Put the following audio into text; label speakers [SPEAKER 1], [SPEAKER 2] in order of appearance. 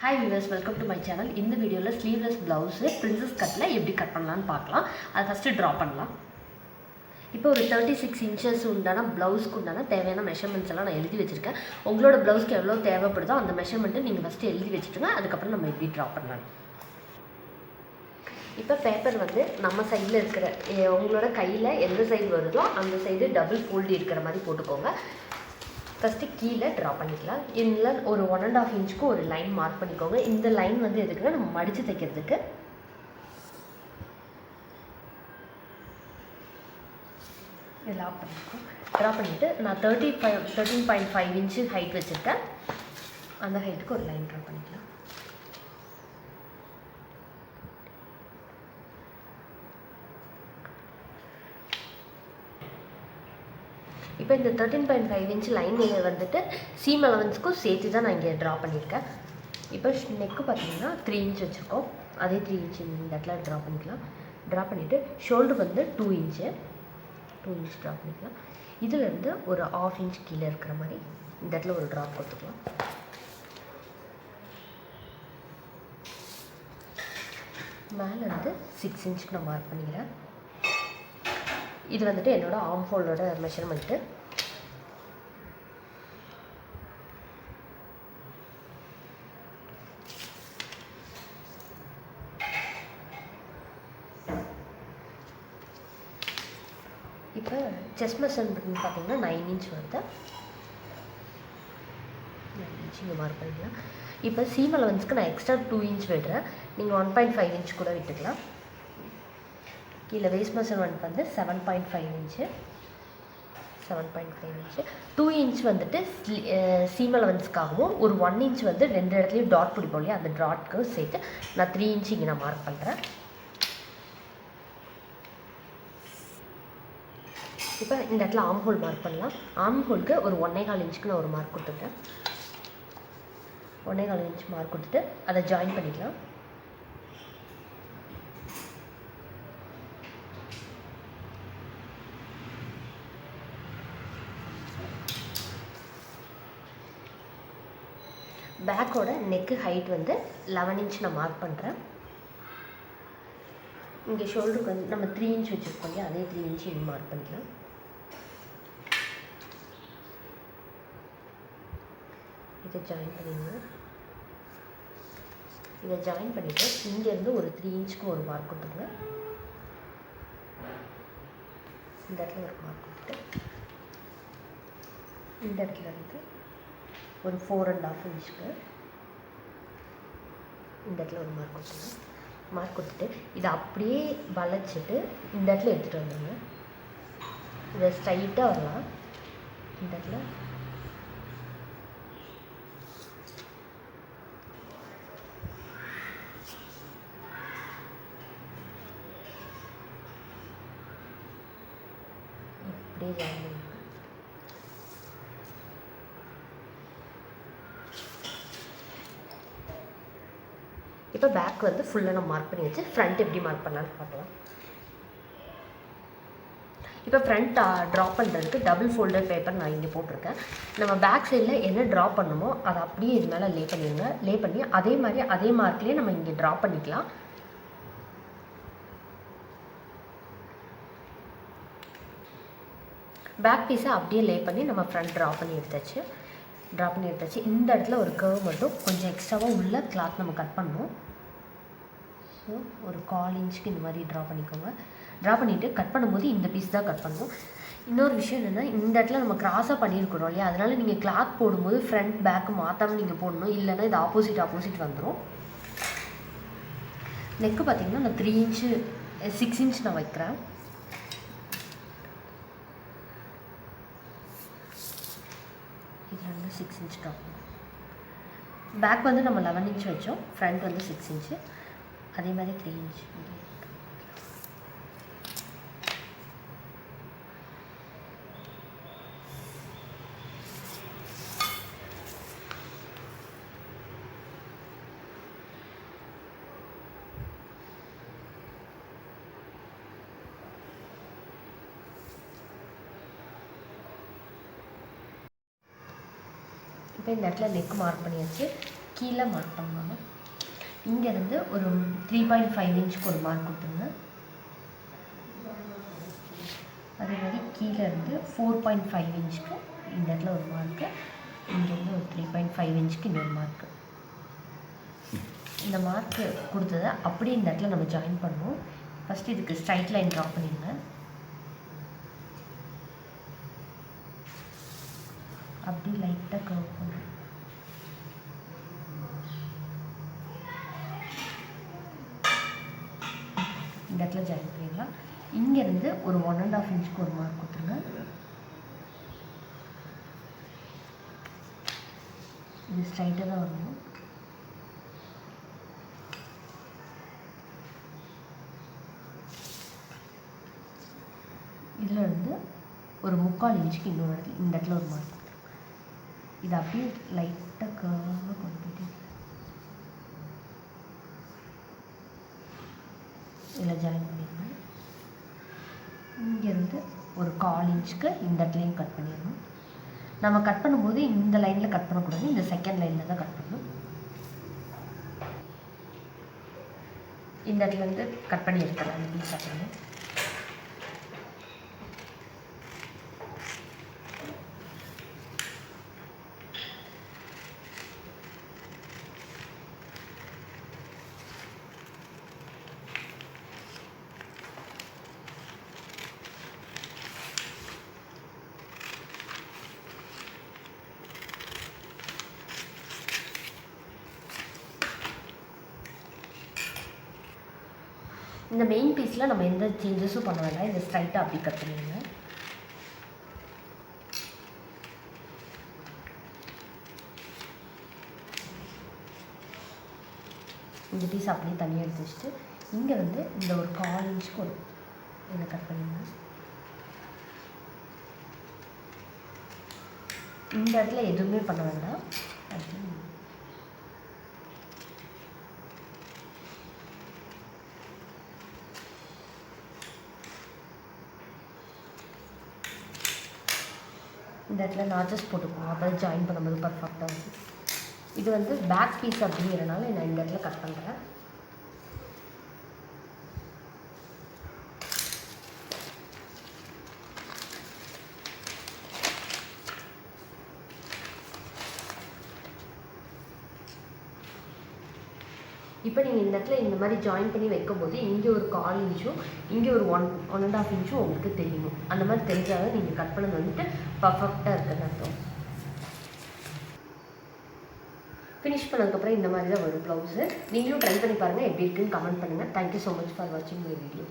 [SPEAKER 1] Hi viewers, welcome to my channel. In the video, sleeveless blouse princess cut la eppadi cut பண்ணலாம்னு பார்க்கலாம். அது first draw பண்ணலாம். இப்போ ஒரு 36 inches உண்டான ப்ளவுஸ்க்கு உண்டான தேவையான மெஷர்மெண்ட்ஸ் எல்லாம் நான் எழுதி வச்சிருக்கேன். உங்களோட ப்ளவுஸ்க்கு எவ்வளோ தேவைப்படுதோ அந்த மெஷர்மெண்ட்டை நீங்கள் ஃபஸ்ட்டு எழுதி வச்சுட்டுங்க. அதுக்கப்புறம் நம்ம எப்படி ட்ரா பண்ணலாம். இப்போ பேப்பர் வந்து நம்ம சைடில் இருக்கிற உங்களோட கையில் எந்த சைடு வருதோ அந்த சைடு டபுள் ஃபோல்டு இருக்கிற மாதிரி போட்டுக்கோங்க. ஃபஸ்ட்டு கீழே ட்ரா பண்ணிக்கலாம். இதில் ஒரு 1.5 இன்ச்சுக்கு ஒரு லைன் மார்க் பண்ணிக்கோங்க. இந்த லைன் வந்து எதுக்குன்னா நம்ம மடித்து தைக்கிறதுக்கு. இதெல்லாம் பண்ணிக்கோம். ட்ரா பண்ணிவிட்டு நான் 13.5 இன்ச்சு ஹைட் வச்சுருக்கேன். அந்த ஹைட்டுக்கு ஒரு லைன் ட்ரா பண்ணிக்கலாம். இப்போ இந்த 13.5 இன்ச் லைன் வந்துட்டு சீம் அலவன்ஸ்க்கும் சேர்த்து தான் நான் இங்கே ட்ரா பண்ணியிருக்கேன். இப்போ நெக்கு பார்த்தீங்கன்னா 3 இன்ச் வச்சுருக்கோம். அதே 3 இன்ச் இந்த இடத்துல ட்ரா பண்ணிக்கலாம். ட்ரா பண்ணிவிட்டு ஷோல்டர் வந்து 2 இன்ச் ட்ரா பண்ணிக்கலாம். இதிலேருந்து ஒரு 1/2 இன்ச் கீழே இருக்கிற மாதிரி இந்த இடத்துல ஒரு ட்ராப் கொடுத்துக்கலாம். மேலே வந்து 6 இன்ச்சுக்கு நான் மார்க் பண்ணிக்கிறேன். இது வந்துட்டு என்னோடய ஆர்ம் ஹோலோட மெஷர்மெண்ட்டு. இப்போ செஸ்ட் மெஷர்மெண்ட் பார்த்தீங்கன்னா 9 இன்ச் வருது. 9 இன்ச் இங்கே மார்க் பண்ணிக்கலாம். இப்போ சீம் அலவன்ஸ்க்கு நான் எக்ஸ்ட்ரா 2 இன்ச் விடுறேன். நீங்கள் 1.5 இன்ச் கூட விட்டுக்கலாம். கீழே வேஸ்ட் மெஷர்மெண்ட் வந்து 7.5 இன்ச்சு. 2 இன்ச் வந்துட்டு சீம் அலவன்ஸ்க்காகவும் ஒரு 1 இன்ச் வந்து 2 இடத்துலையும் டாட் பிடிப்போம் இல்லையா, அந்த டாட்க்கு சேர்த்து நான் 3 இன்ச் இங்கே நான் மார்க் பண்ணுறேன். இப்போ இந்த இடத்துல ஆர்ம் ஹோல் மார்க் பண்ணலாம். ஆர்ம் ஹோலுக்கு ஒரு 1.25 இன்ச்சுக்கு நான் ஒரு மார்க் கொடுத்துருக்கேன். 1.25 இன்ச் மார்க் கொடுத்துட்டு அதை ஜாயின் பண்ணிக்கலாம். பேக்கோட நெக்கு ஹைட் வந்து 11 இன்ச் நான் மார்க் பண்ணுறேன். இங்கே ஷோல்டருக்கு வந்து நம்ம 3 இன்ச் வச்சுருக்கோம் இல்லையா, அதே 3 இன்ச் இங்கே மார்க் பண்ணிக்கலாம். இதை ஜாயின் பண்ணிடுங்க. இதை ஜாயின் பண்ணிவிட்டு இங்கேருந்து ஒரு 3 இன்ச்சுக்கு ஒரு மார்க் கொடுத்துருங்க. இந்த இடத்துல ஒரு மார்க் கொடுத்துட்டு இந்த இடத்துல இருந்து ஒரு 4.5 இன்ச்சுக்கு இந்த இடத்துல ஒரு மார்க் கொடுத்துருங்க. மார்க் கொடுத்துட்டு இதை அப்படியே வளைச்சிட்டு இந்த இடத்துல எடுத்துகிட்டு வந்துடுங்க. இதை ஸ்ட்ரைட்டாக வரலாம். இந்த இடத்துல இப்படியே ஜாயின் பண்ணுங்க. இப்போ பேக் வந்து ஃபுல்லாக நம்ம மார்க் பண்ணி வச்சு ஃப்ரண்ட் எப்படி மார்க் பண்ணலான்னு பார்க்கலாம். இப்போ ஃப்ரண்ட் ட்ரா பண்ணுறதுக்கு டபுள் ஃபோல்டர் பேப்பர் நான் இங்கே போட்டிருக்கேன். நம்ம பேக் சைடில் என்ன ட்ரா பண்ணணுமோ அதை அப்படியே இது மேலே லே பண்ணிடுங்க. லே பண்ணி அதே மாதிரி அதே மார்க்லேயே நம்ம இங்கே ட்ரா பண்ணிக்கலாம். பேக் பீஸை அப்படியே லே பண்ணி நம்ம ஃப்ரண்ட் ட்ரா பண்ணி எடுத்தாச்சு. இந்த இடத்துல ஒரு கர்வ் மட்டும் கொஞ்சம் எக்ஸ்ட்ராவாக உள்ள கிளாத் நம்ம கட் பண்ணணும். ஸோ ஒரு 1/4 இன்ச்சுக்கு இந்த மாதிரி ட்ரா பண்ணிக்கோங்க. ட்ரா பண்ணிவிட்டு கட் பண்ணும்போது இந்த பீஸ் தான் கட் பண்ணணும். இன்னொரு விஷயம் என்னென்னா, இந்த இடத்துல நம்ம கிராஸாக பண்ணியிருக்கிறோம் இல்லையா, அதனால் நீங்கள் கிளாத் போடும்போது ஃப்ரண்ட் பேக்கு மாற்றாமல் நீங்கள் போடணும். இல்லைன்னா இது ஆப்போசிட் வந்துடும். நெக்கு பார்த்திங்கன்னா நான் 3 இன்ச்சு 6 இன்ச் நான் வைக்கிறேன். இதில் வந்து 6 இன்ச் ட்ரா பண்ணும். பேக் வந்து நம்ம 11 இன்ச் வச்சோம். ஃப்ரண்ட் வந்து 6 இன்ச்சு. அதே மாதிரி 3 இன்ச். இப்போ இந்த இடத்துல நெக் மார்க் பண்ணியாச்சு. கீழே மார்க் பண்ணணும். இங்கேருந்து ஒரு 3.5 இன்ச்சுக்கு ஒரு மார்க் கொடுத்துருங்க. அதே மாதிரி கீழே இருந்து 4.5 இன்ச்சுக்கு இந்த இடத்துல ஒரு மார்க்கு, இங்கேருந்து ஒரு 3.5 இன்ச்சுக்கு இன்னொரு மார்க்கு. இந்த மார்க்கு கொடுத்ததை அப்படியே இந்த இடத்துல நம்ம ஜாயின் பண்ணுவோம். ஃபஸ்ட்டு இதுக்கு ஸ்ட்ரைட் லைன் ட்ரா பண்ணிடுங்க. அப்படி லைட்டாக கர்வ் பண்ணுங்க. இந்த இடத்துல ஜாயின் பண்ணிடலாம். இங்கேருந்து ஒரு 1.5 இன்ச்சுக்கு ஒரு மார்க் கொடுத்துருங்க. இது ஸ்ட்ரைட்டாக தான் வரணும். இதில் இருந்து ஒரு 3/4 இன்ச்சுக்கு இன்னொரு இடத்துல இந்த இடத்துல ஒரு மார்க் கொடுத்துருங்க. இது அப்படியே லைட்டாக கர்வாக கொண்டு போயிட்டு இதில் ஜாயின் பண்ணிடணும். இங்கேருந்து ஒரு 1/4 இன்ச்சுக்கு இந்த இடத்துலையும் கட் பண்ணிடணும். நம்ம கட் பண்ணும்போது இந்த லைனில் கட் பண்ணக்கூடாது, இந்த செகண்ட் லைனில் தான் கட் பண்ணணும். இந்த இடத்துலேருந்து கட் பண்ணி எடுத்துடலாம். இந்த பீஸ் அப்படியே இந்த மெயின் பீஸில் நம்ம எந்த சேஞ்சஸும் பண்ண வேண்டாம். இதை ஸ்ட்ரைட்டாக அப்படி கட் பண்ணிடுங்க. இந்த பீஸ் அப்படியே தனியாக எடுத்து வச்சுட்டு இங்கே வந்து இந்த ஒரு 1/4 இன்ச்சுக்கு ஒரு இதை கட் பண்ணிடுங்க. இந்த இடத்துல எதுவுமே பண்ண வேண்டாம். இந்த இடத்துல நாச்சஸ் போட்டுக்குவோம், அப்போ ஜாயின் பண்ணும்போது பர்ஃபெக்டாக இருக்கும். இது வந்து பேக் பீஸ் அப்படிங்கிறனால நான் இந்த இடத்துல கட் பண்ணுறேன். இப்போ நீங்கள் இந்த இடத்துல இந்த மாதிரி ஜாயின் பண்ணி வைக்கும்போது இங்கே ஒரு 1/4 இன்ச்சும் இங்கே ஒரு 1.5 இன்ச்சும் உங்களுக்கு தெரியணும். அந்த மாதிரி தெரிஞ்சாலும் நீங்கள் கட் பண்ணது வந்துட்டு பர்ஃபெக்டாக இருக்குன்னு அர்த்தம். ஃபினிஷ் பண்ணதுக்கப்புறம் இந்த மாதிரி தான் வரும் ப்ளவுஸு. நீங்களும் ட்ரை பண்ணி பாருங்கள், எப்படி இருக்குன்னு கமெண்ட் பண்ணுங்கள். தேங்க்யூ ஸோ மச் ஃபார் வாட்சிங் மை வீடியோ.